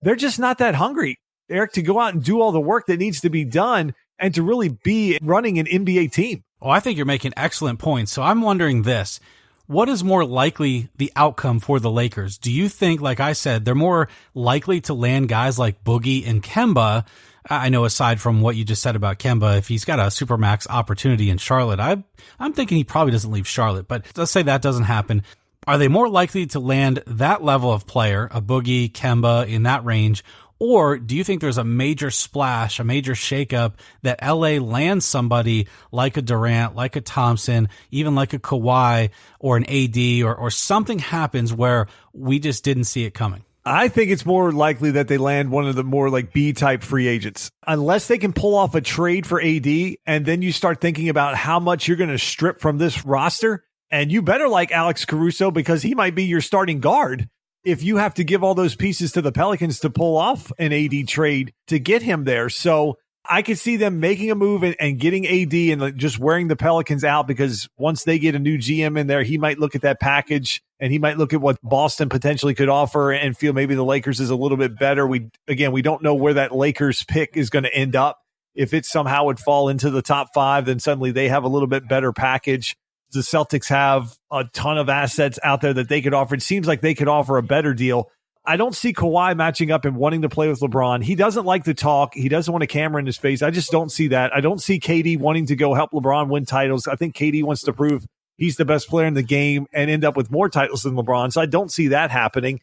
they're just not that hungry, Eric, to go out and do all the work that needs to be done and to really be running an NBA team. Oh, I think you're making excellent points. So I'm wondering this. What is more likely the outcome for the Lakers? Do you think, like I said, they're more likely to land guys like Boogie and Kemba? I know aside from what you just said about Kemba, if he's got a supermax opportunity in Charlotte, I'm thinking he probably doesn't leave Charlotte, but let's say that doesn't happen. Are they more likely to land that level of player, a Boogie, Kemba in that range? Or do you think there's a major splash, a major shakeup that LA lands somebody like a Durant, like a Thompson, even like a Kawhi or an AD or something happens where we just didn't see it coming? I think it's more likely that they land one of the more like B-type free agents. Unless they can pull off a trade for AD, and then you start thinking about how much you're going to strip from this roster, and you better like Alex Caruso because he might be your starting guard if you have to give all those pieces to the Pelicans to pull off an AD trade to get him there. So I could see them making a move and getting AD and just wearing the Pelicans out, because once they get a new GM in there, he might look at that package and he might look at what Boston potentially could offer and feel maybe the Lakers is a little bit better. We don't know where that Lakers pick is going to end up. If it somehow would fall into the top 5, then suddenly they have a little bit better package. The Celtics have a ton of assets out there that they could offer. It seems like they could offer a better deal. I don't see Kawhi matching up and wanting to play with LeBron. He doesn't like to talk. He doesn't want a camera in his face. I just don't see that. I don't see KD wanting to go help LeBron win titles. I think KD wants to prove he's the best player in the game and end up with more titles than LeBron. So I don't see that happening.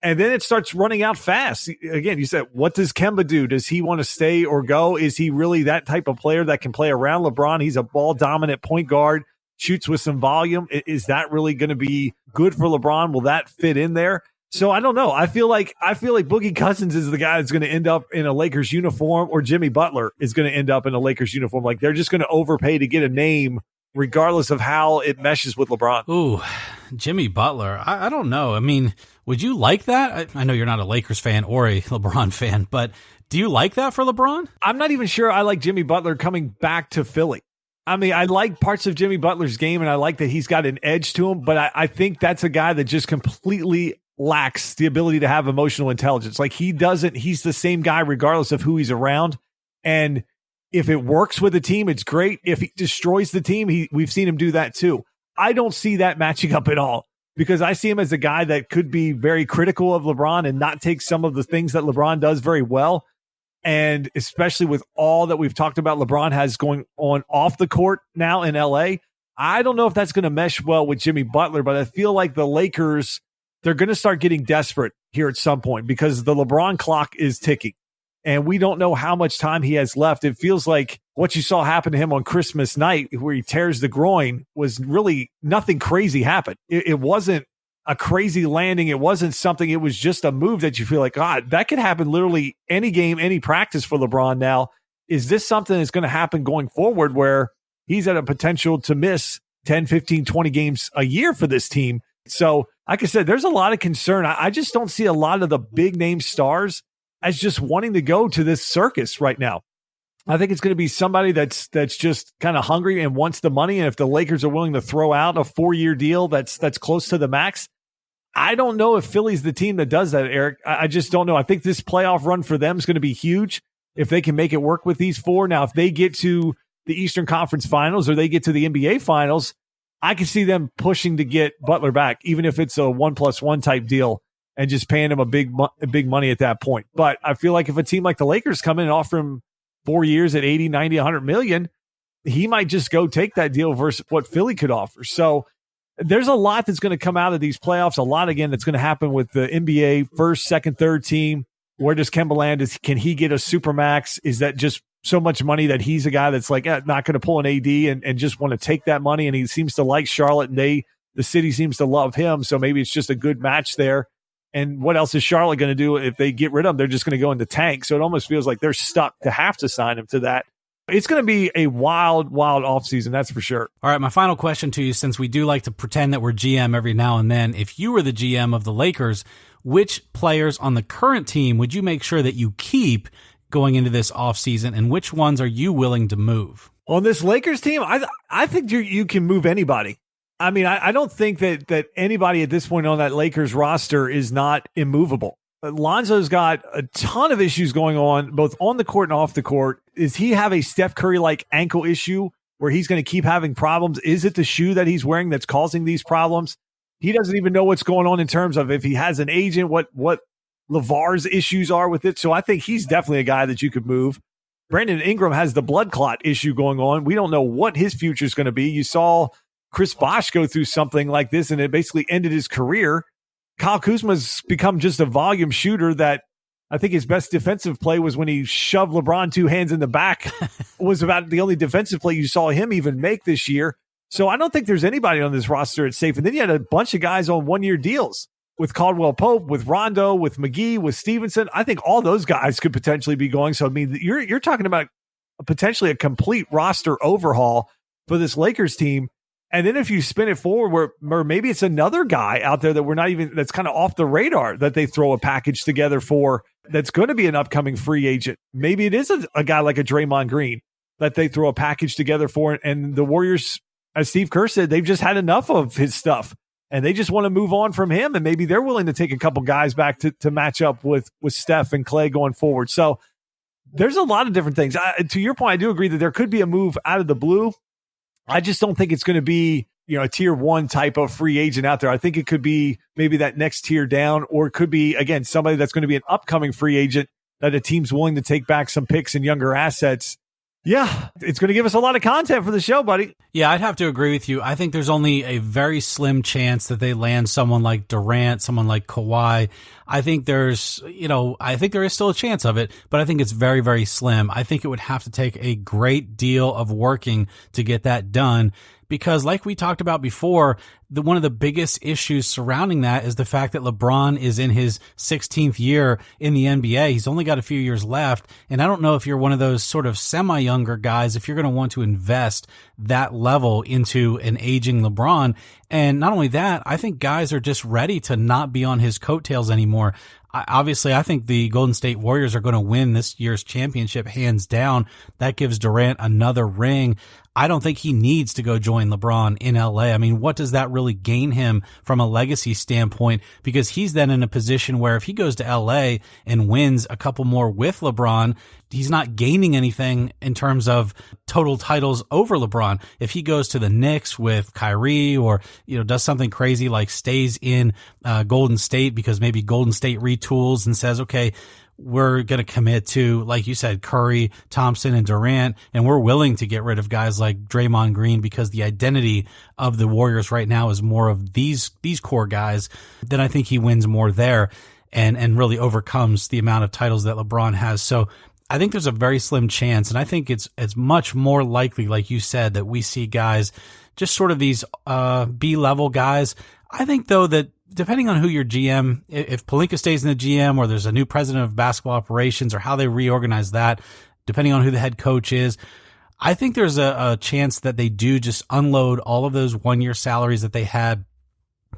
And then it starts running out fast. Again, you said, what does Kemba do? Does he want to stay or go? Is he really that type of player that can play around LeBron? He's a ball-dominant point guard, shoots with some volume. Is that really going to be good for LeBron? Will that fit in there? So I don't know. I feel like Boogie Cousins is the guy that's going to end up in a Lakers uniform, or Jimmy Butler is going to end up in a Lakers uniform. Like, they're just going to overpay to get a name regardless of how it meshes with LeBron. Ooh, Jimmy Butler. I don't know. I mean, would you like that? I know you're not a Lakers fan or a LeBron fan, but do you like that for LeBron? I'm not even sure I like Jimmy Butler coming back to Philly. I mean, I like parts of Jimmy Butler's game, and I like that he's got an edge to him, but I think that's a guy that just completely lacks the ability to have emotional intelligence. Like, he's the same guy regardless of who he's around. And if it works with the team, it's great. If he destroys the team, we've seen him do that too. I don't see that matching up at all, because I see him as a guy that could be very critical of LeBron and not take some of the things that LeBron does very well. And especially with all that we've talked about LeBron has going on off the court now in LA, I don't know if that's going to mesh well with Jimmy Butler, but I feel like the Lakers, they're going to start getting desperate here at some point, because the LeBron clock is ticking and we don't know how much time he has left. It feels like what you saw happen to him on Christmas night, where he tears the groin, was really nothing crazy happened. It wasn't a crazy landing. It wasn't something. It was just a move that you feel like, God, that could happen literally any game, any practice for LeBron now. Is this something that's going to happen going forward, where he's at a potential to miss 10, 15, 20 games a year for this team? So, like I said, there's a lot of concern. I just don't see a lot of the big name stars as just wanting to go to this circus right now. I think it's going to be somebody that's just kind of hungry and wants the money. And if the Lakers are willing to throw out a 4-year deal that's close to the max, I don't know if Philly's the team that does that, Eric. I just don't know. I think this playoff run for them is going to be huge if they can make it work with these 4. Now, if they get to the Eastern Conference Finals or they get to the NBA Finals, I can see them pushing to get Butler back, even if it's a 1+1 type deal, and just paying him a big money at that point. But I feel like if a team like the Lakers come in and offer him 4 years at 80, 90, 100 million, he might just go take that deal versus what Philly could offer. So there's a lot that's going to come out of these playoffs. A lot, again, that's going to happen with the NBA first, second, third team. Where does Kemba land? Can he get a supermax? Is that just so much money that he's a guy that's like not going to pull an AD and just want to take that money? And he seems to like Charlotte, and the city seems to love him. So maybe it's just a good match there. And what else is Charlotte going to do if they get rid of him? They're just going to go in the tank. So it almost feels like they're stuck to have to sign him to that. It's going to be a wild, wild offseason, that's for sure. All right, my final question to you, since we do like to pretend that we're GM every now and then, if you were the GM of the Lakers, which players on the current team would you make sure that you keep going into this offseason, and which ones are you willing to move? On this Lakers team, I think you can move anybody. I mean, I don't think that anybody at this point on that Lakers roster is not immovable. Lonzo's got a ton of issues going on, both on the court and off the court. Does he have a Steph Curry-like ankle issue where he's going to keep having problems? Is it the shoe that he's wearing that's causing these problems? He doesn't even know what's going on in terms of if he has an agent, what LeVar's issues are with it. So I think he's definitely a guy that you could move. Brandon Ingram has the blood clot issue going on. We don't know what his future is going to be. You saw Chris Bosh go through something like this, and it basically ended his career. Kyle Kuzma's become just a volume shooter that I think his best defensive play was when he shoved LeBron 2 hands in the back. Was about the only defensive play you saw him even make this year. So I don't think there's anybody on this roster that's safe. And then you had a bunch of guys on one-year deals with Caldwell Pope, with Rondo, with McGee, with Stevenson. I think all those guys could potentially be going. So, I mean, you're talking about potentially a complete roster overhaul for this Lakers team. And then if you spin it forward where maybe it's another guy out there that we're not even, that's kind of off the radar that they throw a package together for that's going to be an upcoming free agent. Maybe it is a guy like a Draymond Green that they throw a package together for. And the Warriors, as Steve Kerr said, they've just had enough of his stuff. And they just want to move on from him, and maybe they're willing to take a couple guys back to match up with Steph and Clay going forward. So there's a lot of different things. To your point, I do agree that there could be a move out of the blue. I just don't think it's going to be, a tier 1 type of free agent out there. I think it could be maybe that next tier down, or it could be, again, somebody that's going to be an upcoming free agent that a team's willing to take back some picks and younger assets. Yeah, it's going to give us a lot of content for the show, buddy. Yeah, I'd have to agree with you. I think there's only a very slim chance that they land someone like Durant, someone like Kawhi. I think there is still a chance of it, but I think it's very, very slim. I think it would have to take a great deal of working to get that done. Because like we talked about before, one of the biggest issues surrounding that is the fact that LeBron is in his 16th year in the NBA. He's only got a few years left. And I don't know if you're one of those sort of semi-younger guys, if you're going to want to invest that level into an aging LeBron. And not only that, I think guys are just ready to not be on his coattails anymore. Obviously, I think the Golden State Warriors are going to win this year's championship hands down. That gives Durant another ring. I don't think he needs to go join LeBron in LA. I mean, what does that really gain him from a legacy standpoint? Because he's then in a position where if he goes to LA and wins a couple more with LeBron, he's not gaining anything in terms of total titles over LeBron. If he goes to the Knicks with Kyrie or, does something crazy like stays in Golden State because maybe Golden State retools and says, okay, we're going to commit to, like you said, Curry, Thompson, and Durant, and we're willing to get rid of guys like Draymond Green because the identity of the Warriors right now is more of these core guys. Then I think he wins more there and really overcomes the amount of titles that LeBron has. So I think there's a very slim chance, and I think it's much more likely, like you said, that we see guys, just sort of these B-level guys. I think, though, that depending on who your GM, if Pelinka stays in the GM or there's a new president of basketball operations or how they reorganize that, depending on who the head coach is, I think there's a chance that they do just unload all of those one-year salaries that they had,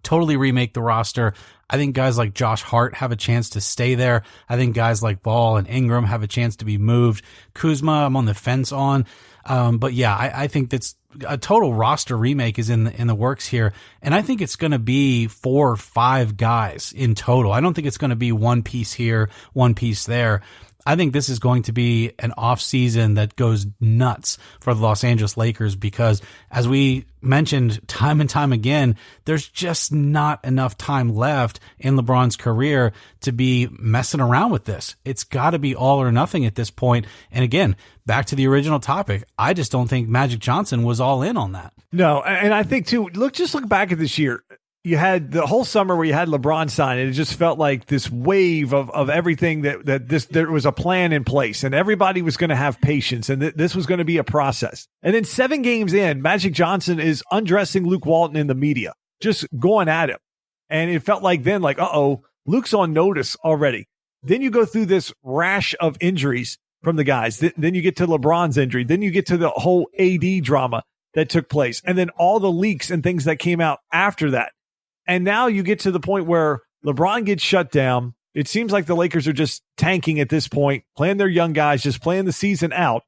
totally remake the roster. I think guys like Josh Hart have a chance to stay there. I think guys like Ball and Ingram have a chance to be moved. Kuzma, I'm on the fence on. But yeah, I think that's a total roster remake is in the works here. And I think it's going to be 4 or 5 guys in total. I don't think it's going to be one piece here, one piece there. I think this is going to be an off season that goes nuts for the Los Angeles Lakers because, as we mentioned time and time again, there's just not enough time left in LeBron's career to be messing around with this. It's got to be all or nothing at this point. And again, back to the original topic, I just don't think Magic Johnson was all in on that. No, and I think too, look back at this year. You had the whole summer where you had LeBron sign, and it just felt like this wave of everything there was a plan in place, and everybody was going to have patience, and this was going to be a process. And then 7 games in, Magic Johnson is undressing Luke Walton in the media, just going at him. And it felt like then, Luke's on notice already. Then you go through this rash of injuries from the guys. Then you get to LeBron's injury. Then you get to the whole AD drama that took place. And then all the leaks and things that came out after that. And now you get to the point where LeBron gets shut down. It seems like the Lakers are just tanking at this point, playing their young guys, just playing the season out.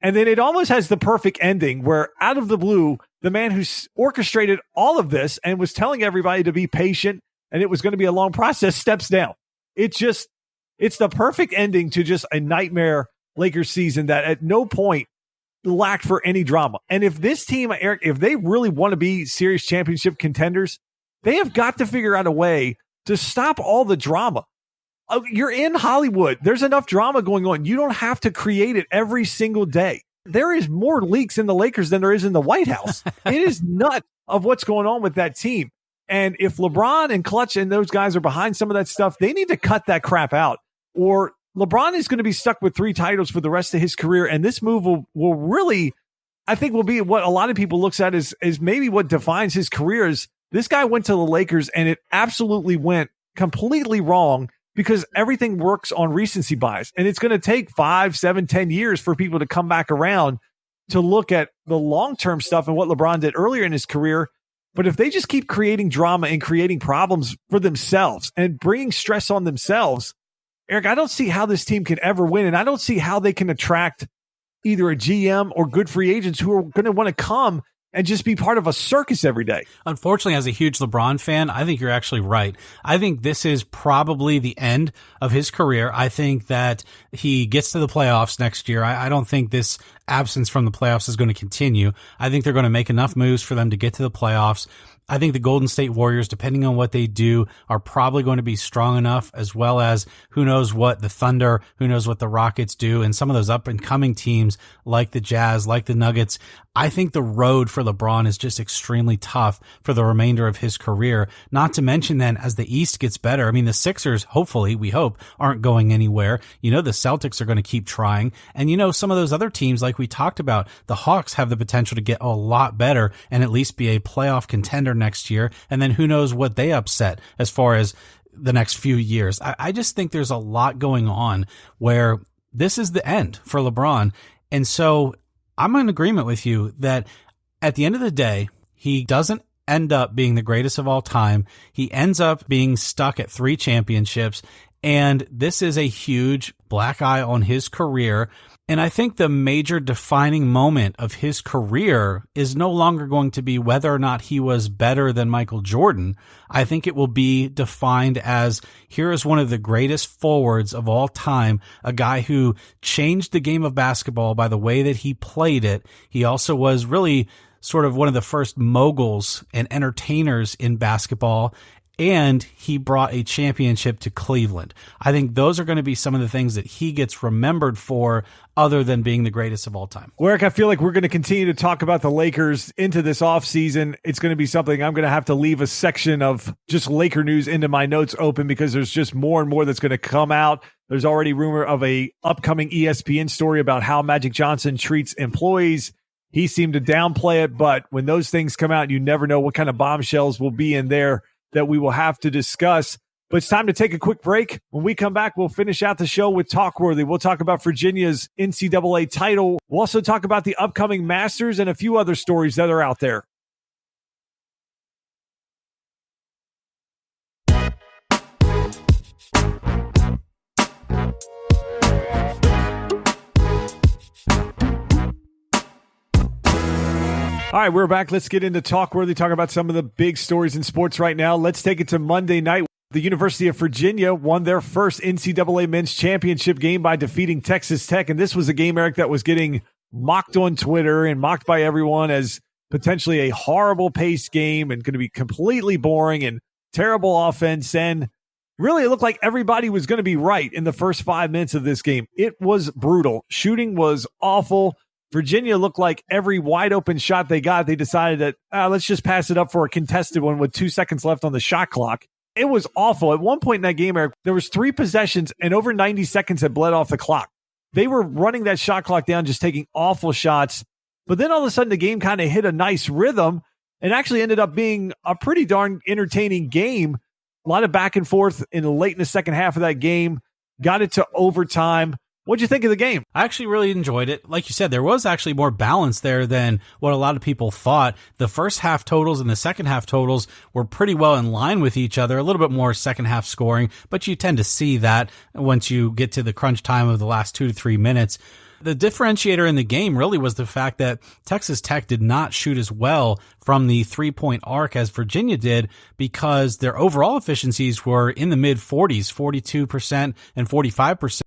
And then it almost has the perfect ending where out of the blue, the man who orchestrated all of this and was telling everybody to be patient and it was going to be a long process steps down. It's the perfect ending to just a nightmare Lakers season that at no point lacked for any drama. And if this team, Eric, if they really want to be serious championship contenders, they have got to figure out a way to stop all the drama. You're in Hollywood. There's enough drama going on. You don't have to create it every single day. There is more leaks in the Lakers than there is in the White House. It is nuts of what's going on with that team. And if LeBron and Clutch and those guys are behind some of that stuff, they need to cut that crap out. Or LeBron is going to be stuck with 3 titles for the rest of his career. And this move will really, I think, will be what a lot of people looks at as maybe what defines his career. Is this guy went to the Lakers and it absolutely went completely wrong because everything works on recency bias. And it's going to take 5, 7, 10 years for people to come back around to look at the long-term stuff and what LeBron did earlier in his career. But if they just keep creating drama and creating problems for themselves and bringing stress on themselves, Eric, I don't see how this team can ever win. And I don't see how they can attract either a GM or good free agents who are going to want to come and just be part of a circus every day. Unfortunately, as a huge LeBron fan, I think you're actually right. I think this is probably the end of his career. I think that he gets to the playoffs next year. I don't think this absence from the playoffs is going to continue. I think they're going to make enough moves for them to get to the playoffs. I think the Golden State Warriors, depending on what they do, are probably going to be strong enough, as well as who knows what the Thunder, who knows what the Rockets do, and some of those up-and-coming teams like the Jazz, like the Nuggets. I think the road for LeBron is just extremely tough for the remainder of his career, not to mention then as the East gets better. I mean, the Sixers, hopefully, we hope, aren't going anywhere. You know, the Celtics are going to keep trying. And you know, some of those other teams, like we talked about, the Hawks have the potential to get a lot better and at least be a playoff contender next year. And then who knows what they upset as far as the next few years. I just think there's a lot going on where this is the end for LeBron. And so I'm in agreement with you that at the end of the day, he doesn't end up being the greatest of all time. He ends up being stuck at 3 championships. And this is a huge black eye on his career. And I think the major defining moment of his career is no longer going to be whether or not he was better than Michael Jordan. I think it will be defined as, here is one of the greatest forwards of all time, a guy who changed the game of basketball by the way that he played it. He also was really sort of one of the first moguls and entertainers in basketball. And he brought a championship to Cleveland. I think those are going to be some of the things that he gets remembered for, other than being the greatest of all time. Well, Eric, I feel like we're going to continue to talk about the Lakers into this offseason. It's going to be something I'm going to have to leave a section of just Laker news into my notes open, because there's just more and more that's going to come out. There's already rumor of a upcoming ESPN story about how Magic Johnson treats employees. He seemed to downplay it, but when those things come out, you never know what kind of bombshells will be in there that we will have to discuss. But it's time to take a quick break. When we come back, we'll finish out the show with Talkworthy. We'll talk about Virginia's NCAA title. We'll also talk about the upcoming Masters and a few other stories that are out there. All right, we're back. Let's get into Talkworthy, talk about some of the big stories in sports right now. Let's take it to Monday night. The University of Virginia won their first NCAA men's championship game by defeating Texas Tech. And this was a game, Eric, that was getting mocked on Twitter and mocked by everyone as potentially a horrible paced game and going to be completely boring and terrible offense. And really, it looked like everybody was going to be right in the first 5 minutes of this game. It was brutal. Shooting was awful. Virginia looked like every wide open shot they got, they decided that let's just pass it up for a contested one with 2 seconds left on the shot clock. It was awful. At one point in that game, Eric, there was 3 possessions and over 90 seconds had bled off the clock. They were running that shot clock down, just taking awful shots. But then all of a sudden the game kind of hit a nice rhythm and actually ended up being a pretty darn entertaining game. A lot of back and forth late in the second half of that game. Got it to overtime. What'd you think of the game? I actually really enjoyed it. Like you said, there was actually more balance there than what a lot of people thought. The first half totals and the second half totals were pretty well in line with each other, a little bit more second half scoring, but you tend to see that once you get to the crunch time of the last 2 to 3 minutes. The differentiator in the game really was the fact that Texas Tech did not shoot as well from the 3-point arc as Virginia did, because their overall efficiencies were in the mid 40s, 42% and 45%.